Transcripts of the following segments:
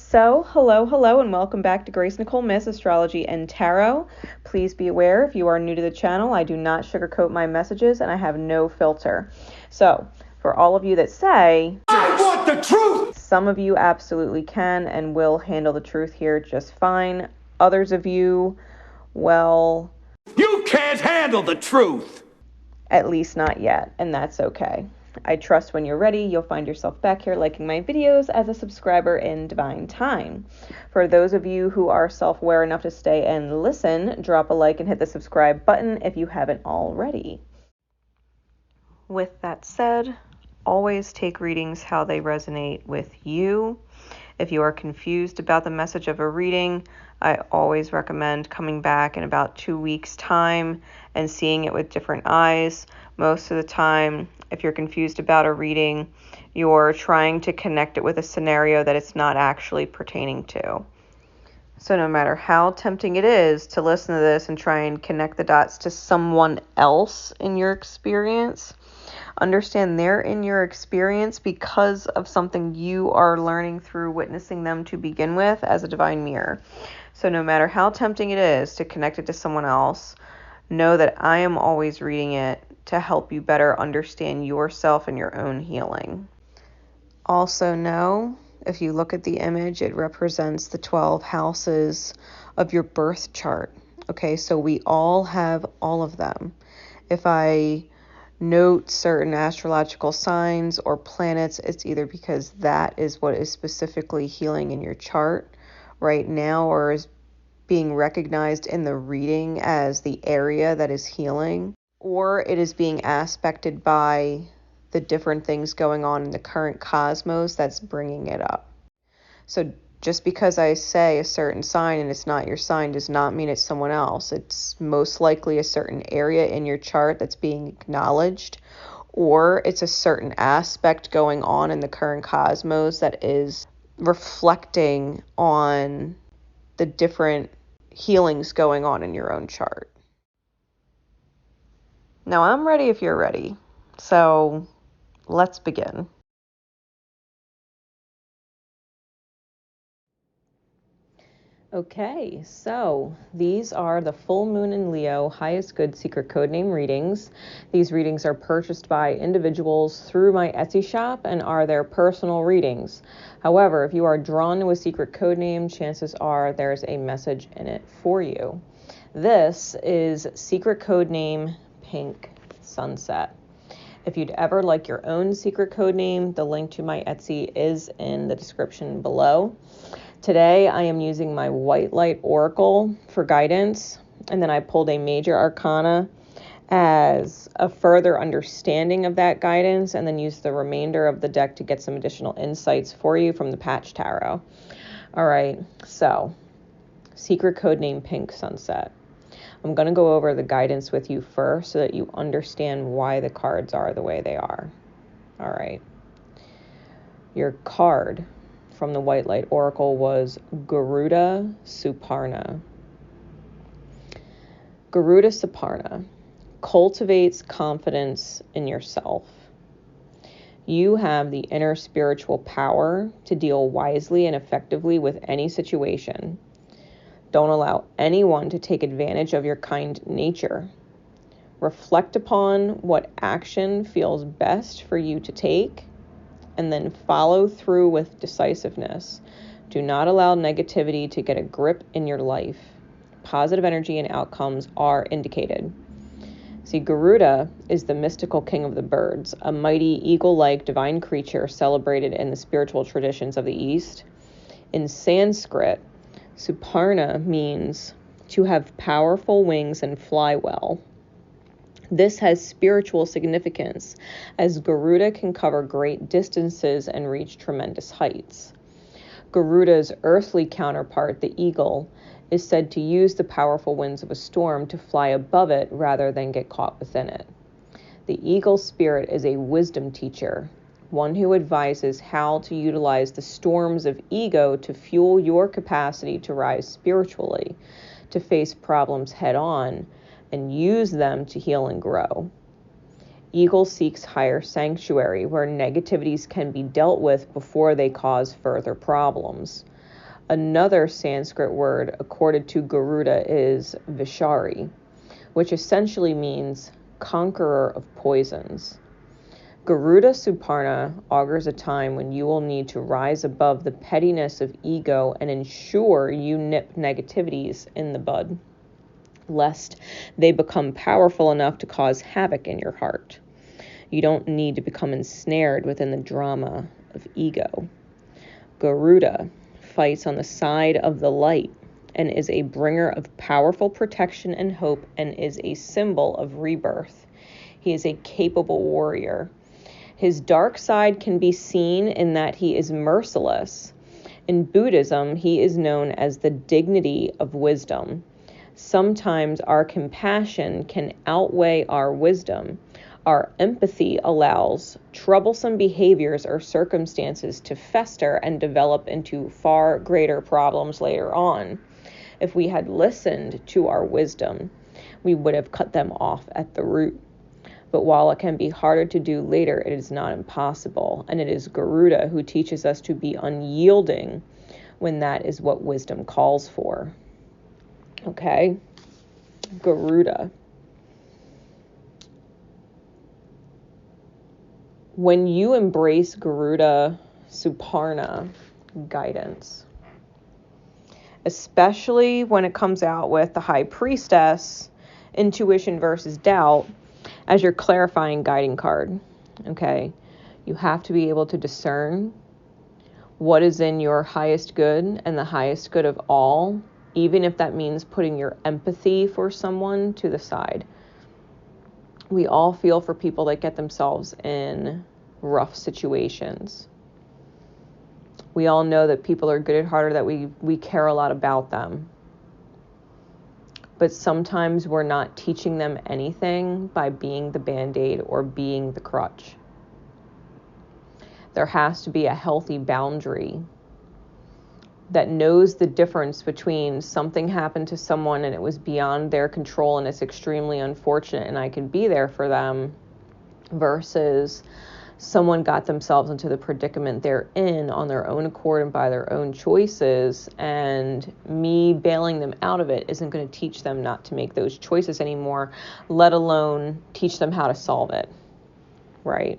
So, hello, and welcome back to Nicole Myths, Astrology and Tarot. Please be aware, if you are new to the channel, I do not sugarcoat my messages and I have no filter. So, for all of you that say, I want the truth! Some of you absolutely can and will handle the truth here just fine. Others of you, well, you can't handle the truth! At least not yet, and that's okay. I trust when you're ready, you'll find yourself back here liking my videos as a subscriber in divine time. For those of you who are self-aware enough to stay and listen, drop a like and hit the subscribe button if you haven't already. With that said, always take readings how they resonate with you. If you are confused about the message of a reading, I always recommend coming back in about 2 weeks' time and seeing it with different eyes. Most of the time, if you're confused about a reading, you're trying to connect it with a scenario that it's not actually pertaining to. So no matter how tempting it is to listen to this and try and connect the dots to someone else in your experience, understand they're in your experience because of something you are learning through witnessing them to begin with as a divine mirror. So no matter how tempting it is to connect it to someone else, know that I am always reading it to help you better understand yourself and your own healing. Also know, if you look at the image, it represents the 12 houses of your birth chart. Okay, so we all have all of them. If I note certain astrological signs or planets, it's either because that is what is specifically healing in your chart right now or is being recognized in the reading as the area that is healing, or it is being aspected by the different things going on in the current cosmos that's bringing it up. So just because I say a certain sign and it's not your sign does not mean it's someone else. It's most likely a certain area in your chart that's being acknowledged, or it's a certain aspect going on in the current cosmos that is reflecting on the different healings going on in your own chart. Now I'm ready if you're ready. So let's begin. Okay, so these are the full moon in Leo highest good secret codename readings. These readings are purchased by individuals through my Etsy shop and are their personal readings. However, if you are drawn to a secret codename, chances are there's a message in it for you. This is secret codename Pink Sunset. If you'd ever like your own secret codename, the link to my Etsy is in the description below. Today, I am using my White Light Oracle for guidance, and then I pulled a major arcana as a further understanding of that guidance, and then used the remainder of the deck to get some additional insights for you from the Patch Tarot. All right, so secret codename Pink Sunset. I'm going to go over the guidance with you first so that you understand why the cards are the way they are. All right. Your card from the White Light Oracle was Garuda Suparna. Garuda Suparna cultivates confidence in yourself. You have the inner spiritual power to deal wisely and effectively with any situation. Don't allow anyone to take advantage of your kind nature. Reflect upon what action feels best for you to take, and then follow through with decisiveness. Do not allow negativity to get a grip in your life. Positive energy and outcomes are indicated. See, Garuda is the mystical king of the birds, a mighty eagle-like divine creature celebrated in the spiritual traditions of the East. In Sanskrit, Suparna means to have powerful wings and fly well. This has spiritual significance, as Garuda can cover great distances and reach tremendous heights. Garuda's earthly counterpart, the eagle, is said to use the powerful winds of a storm to fly above it rather than get caught within it. The eagle spirit is a wisdom teacher, one who advises how to utilize the storms of ego to fuel your capacity to rise spiritually, to face problems head on, and use them to heal and grow. Eagle seeks higher sanctuary where negativities can be dealt with before they cause further problems. Another Sanskrit word accorded to Garuda is Vishari, which essentially means conqueror of poisons. Garuda Suparna augurs a time when you will need to rise above the pettiness of ego and ensure you nip negativities in the bud, lest they become powerful enough to cause havoc in your heart. You don't need to become ensnared within the drama of ego. Garuda fights on the side of the light and is a bringer of powerful protection and hope and is a symbol of rebirth. He is a capable warrior. His dark side can be seen in that he is merciless. In Buddhism, he is known as the dignity of wisdom. Sometimes our compassion can outweigh our wisdom. Our empathy allows troublesome behaviors or circumstances to fester and develop into far greater problems later on. If we had listened to our wisdom, we would have cut them off at the root. But while it can be harder to do later, it is not impossible. And it is Garuda who teaches us to be unyielding when that is what wisdom calls for. Okay? Garuda. When you embrace Garuda Suparna guidance, especially when it comes out with the High Priestess, intuition versus doubt, as your clarifying guiding card, okay? You have to be able to discern what is in your highest good and the highest good of all, even if that means putting your empathy for someone to the side. We all feel for people that get themselves in rough situations. We all know that people are good at heart, or that we care a lot about them. But sometimes we're not teaching them anything by being the Band-Aid or being the crutch. There has to be a healthy boundary that knows the difference between something happened to someone and it was beyond their control and it's extremely unfortunate and I can be there for them, versus someone got themselves into the predicament they're in on their own accord and by their own choices, and me bailing them out of it isn't going to teach them not to make those choices anymore, let alone teach them how to solve it, right?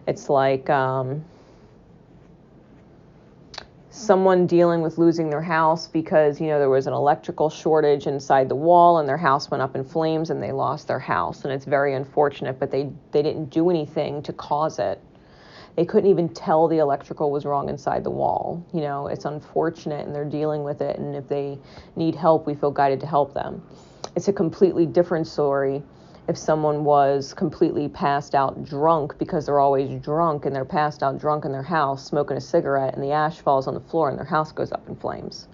It's like someone dealing with losing their house because, there was an electrical shortage inside the wall and their house went up in flames and they lost their house. And it's very unfortunate, but they didn't do anything to cause it. They couldn't even tell the electrical was wrong inside the wall. It's unfortunate and they're dealing with it. And if they need help, we feel guided to help them. It's a completely different story if someone was completely passed out drunk, because they're always drunk and they're passed out drunk in their house smoking a cigarette and the ash falls on the floor and their house goes up in flames.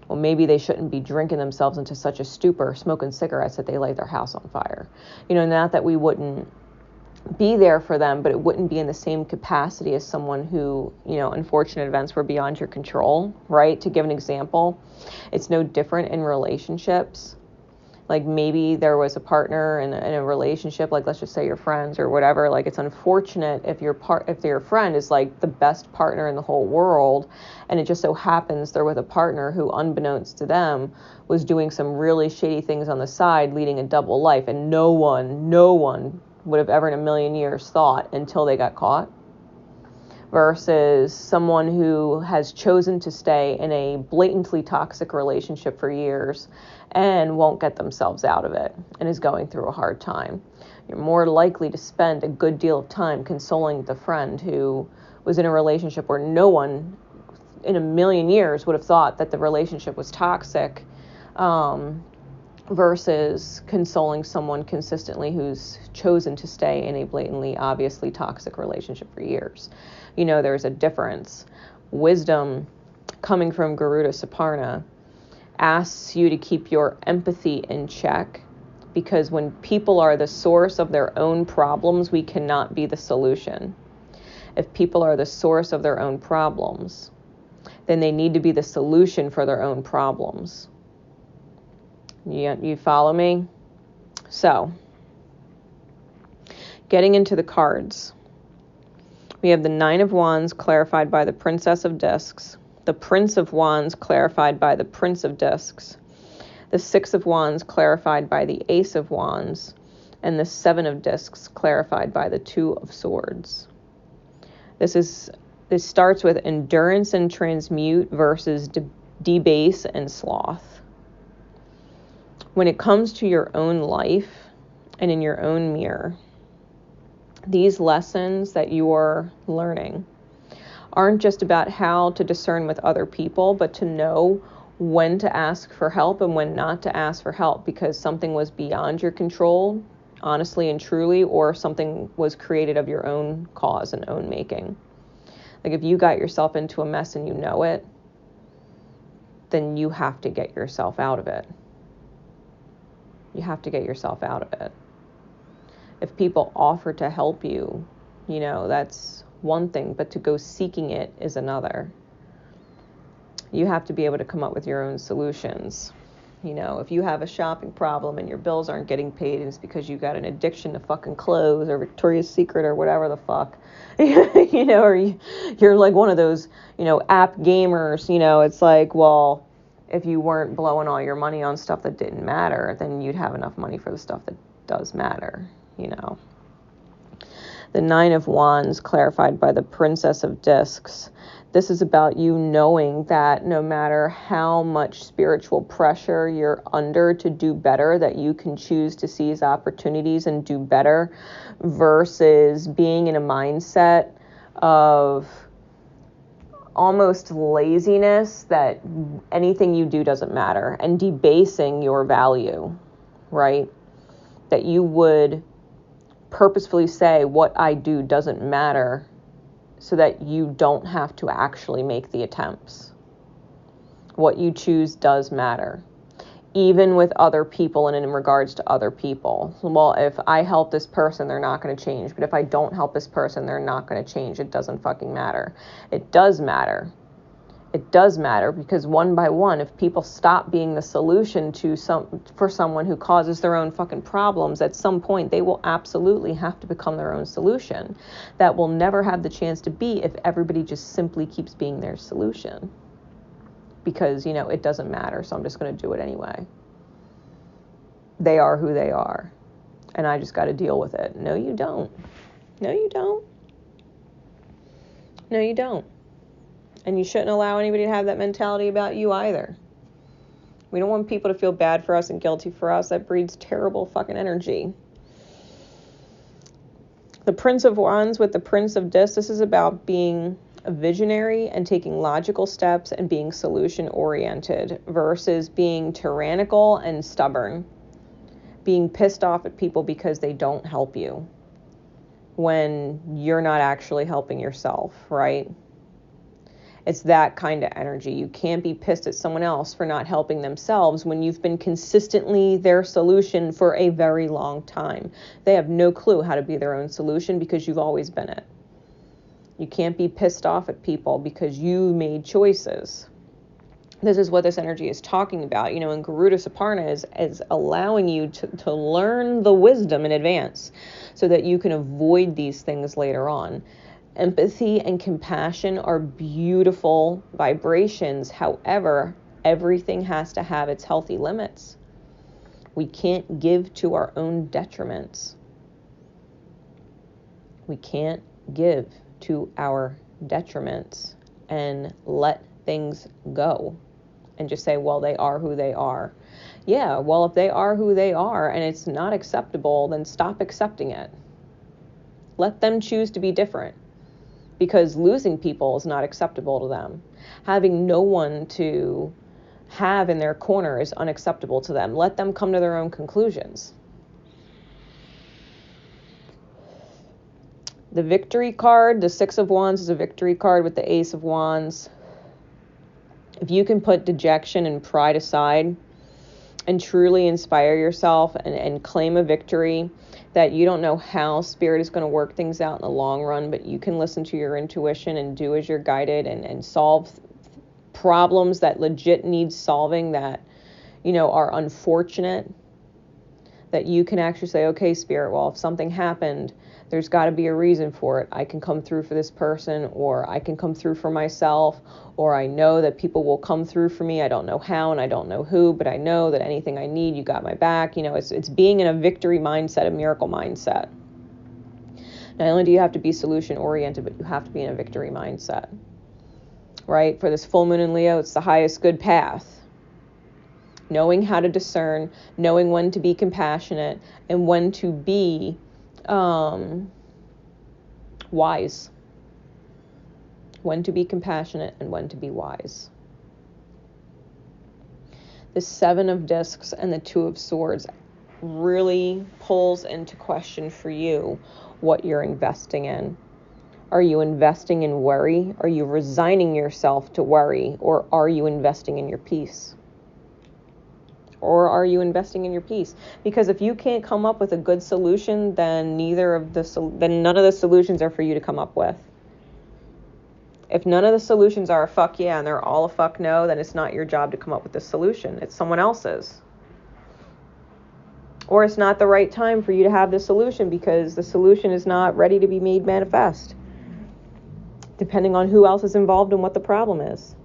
Well, maybe they shouldn't be drinking themselves into such a stupor, smoking cigarettes, that they light their house on fire. Not that we wouldn't be there for them, but it wouldn't be in the same capacity as someone who, unfortunate events were beyond your control, right? To give an example, it's no different in relationships. Like maybe there was a partner in a relationship, like let's just say your friends or whatever. Like it's unfortunate if your friend is like the best partner in the whole world, and it just so happens they're with a partner who, unbeknownst to them, was doing some really shady things on the side, leading a double life, and no one would have ever in a million years thought until they got caught. Versus someone who has chosen to stay in a blatantly toxic relationship for years and won't get themselves out of it and is going through a hard time. You're more likely to spend a good deal of time consoling the friend who was in a relationship where no one in a million years would have thought that the relationship was toxic, versus consoling someone consistently who's chosen to stay in a blatantly, obviously toxic relationship for years. There's a difference. Wisdom coming from Garuda Suparna asks you to keep your empathy in check, because when people are the source of their own problems, we cannot be the solution. If people are the source of their own problems, then they need to be the solution for their own problems. You follow me? So, getting into the cards. We have the Nine of Wands clarified by the Princess of Discs, The Prince of Wands clarified by the Prince of Discs. The Six of Wands clarified by the Ace of Wands. And the Seven of Discs clarified by the Two of Swords. This starts with endurance and transmute versus debase and sloth. When it comes to your own life and in your own mirror, these lessons that you're learning aren't just about how to discern with other people, but to know when to ask for help and when not to ask for help because something was beyond your control, honestly and truly, or something was created of your own cause and own making. Like if you got yourself into a mess and you know it, then you have to get yourself out of it. You have to get yourself out of it. If people offer to help you, that's one thing, but to go seeking it is another. You have to be able to come up with your own solutions. If you have a shopping problem and your bills aren't getting paid, and it's because you got an addiction to fucking clothes or Victoria's Secret or whatever the fuck, or you're like one of those, app gamers, it's like, well, if you weren't blowing all your money on stuff that didn't matter, then you'd have enough money for the stuff that does matter, The Nine of Wands clarified by the Princess of Discs. This is about you knowing that no matter how much spiritual pressure you're under to do better, that you can choose to seize opportunities and do better versus being in a mindset of almost laziness that anything you do doesn't matter and debasing your value, right? That you would purposefully say what I do doesn't matter so that you don't have to actually make the attempts. What you choose does matter, even with other people and in regards to other people. Well, if I help this person, they're not going to change. But if I don't help this person, they're not going to change. It doesn't fucking matter. It does matter. It does matter because one by one, if people stop being the solution for someone who causes their own fucking problems, at some point they will absolutely have to become their own solution. That will never have the chance to be if everybody just simply keeps being their solution. Because, it doesn't matter, so I'm just going to do it anyway. They are who they are. And I just got to deal with it. No, you don't. No, you don't. No, you don't. And you shouldn't allow anybody to have that mentality about you either. We don't want people to feel bad for us and guilty for us. That breeds terrible fucking energy. The Prince of Wands with the Prince of Discs. This is about being a visionary and taking logical steps and being solution-oriented versus being tyrannical and stubborn. Being pissed off at people because they don't help you when you're not actually helping yourself, right? It's that kind of energy. You can't be pissed at someone else for not helping themselves when you've been consistently their solution for a very long time. They have no clue how to be their own solution because you've always been it. You can't be pissed off at people because you made choices. This is what this energy is talking about. And Garuda Saparna is allowing you to learn the wisdom in advance so that you can avoid these things later on. Empathy and compassion are beautiful vibrations. However, everything has to have its healthy limits. We can't give to our own detriments. We can't give to our detriments and let things go and just say, well, they are who they are. Yeah, well, if they are who they are and it's not acceptable, then stop accepting it. Let them choose to be different. Because losing people is not acceptable to them. Having no one to have in their corner is unacceptable to them. Let them come to their own conclusions. The Victory card, the Six of Wands is a victory card with the Ace of Wands. If you can put dejection and pride aside and truly inspire yourself and claim a victory, that you don't know how Spirit is going to work things out in the long run, but you can listen to your intuition and do as you're guided and solve problems that legit need solving that, are unfortunate, that you can actually say, okay, Spirit, well, if something happened, There's got to be a reason for it. I can come through for this person, or I can come through for myself, or I know that people will come through for me. I don't know how and I don't know who, but I know that anything I need, you got my back. You know, it's being in a victory mindset, a miracle mindset. Not only do you have to be solution oriented, but you have to be in a victory mindset, right? For this full moon in Leo, it's the highest good path. Knowing how to discern, knowing when to be compassionate and when to be wise. When to be compassionate and when to be wise. The Seven of Discs and the Two of Swords really pulls into question for you what you're investing in. Are you investing in worry? Are you resigning yourself to worry? Or are you investing in your peace? Or are you investing in your peace? Because if you can't come up with a good solution, then none of the solutions are for you to come up with. If none of the solutions are a fuck yeah and they're all a fuck no, then it's not your job to come up with the solution. It's someone else's. Or it's not the right time for you to have the solution because the solution is not ready to be made manifest, depending on who else is involved and what the problem is.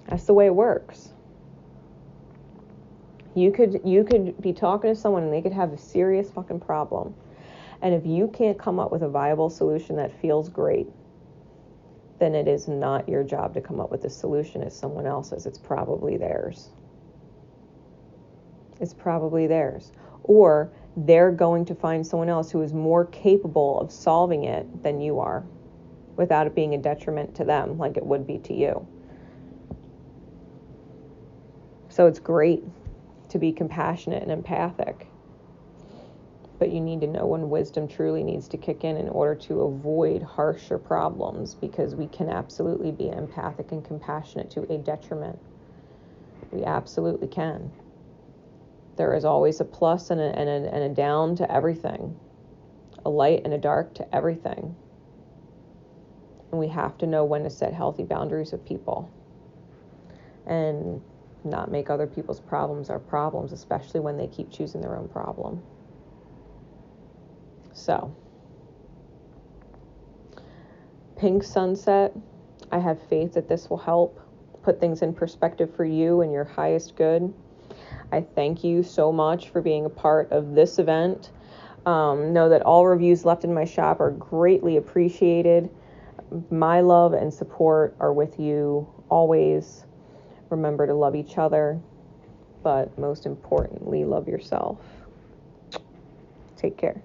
That's the way it works. You could be talking to someone and they could have a serious fucking problem. And if you can't come up with a viable solution that feels great, then it is not your job to come up with the solution. It's someone else's. It's probably theirs. It's probably theirs. Or they're going to find someone else who is more capable of solving it than you are, without it being a detriment to them like it would be to you. So it's great to be compassionate and empathic. But you need to know when wisdom truly needs to kick in order to avoid harsher problems, because we can absolutely be empathic and compassionate to a detriment. We absolutely can. There is always a plus and a down to everything, a light and a dark to everything. And we have to know when to set healthy boundaries with people and not make other people's problems our problems, especially when they keep choosing their own problem. So, pink sunset, I have faith that this will help put things in perspective for you and your highest good. I thank you so much for being a part of this event. Know that all reviews left in my shop are greatly appreciated. My love and support are with you always. Remember to love each other, but most importantly, love yourself. Take care.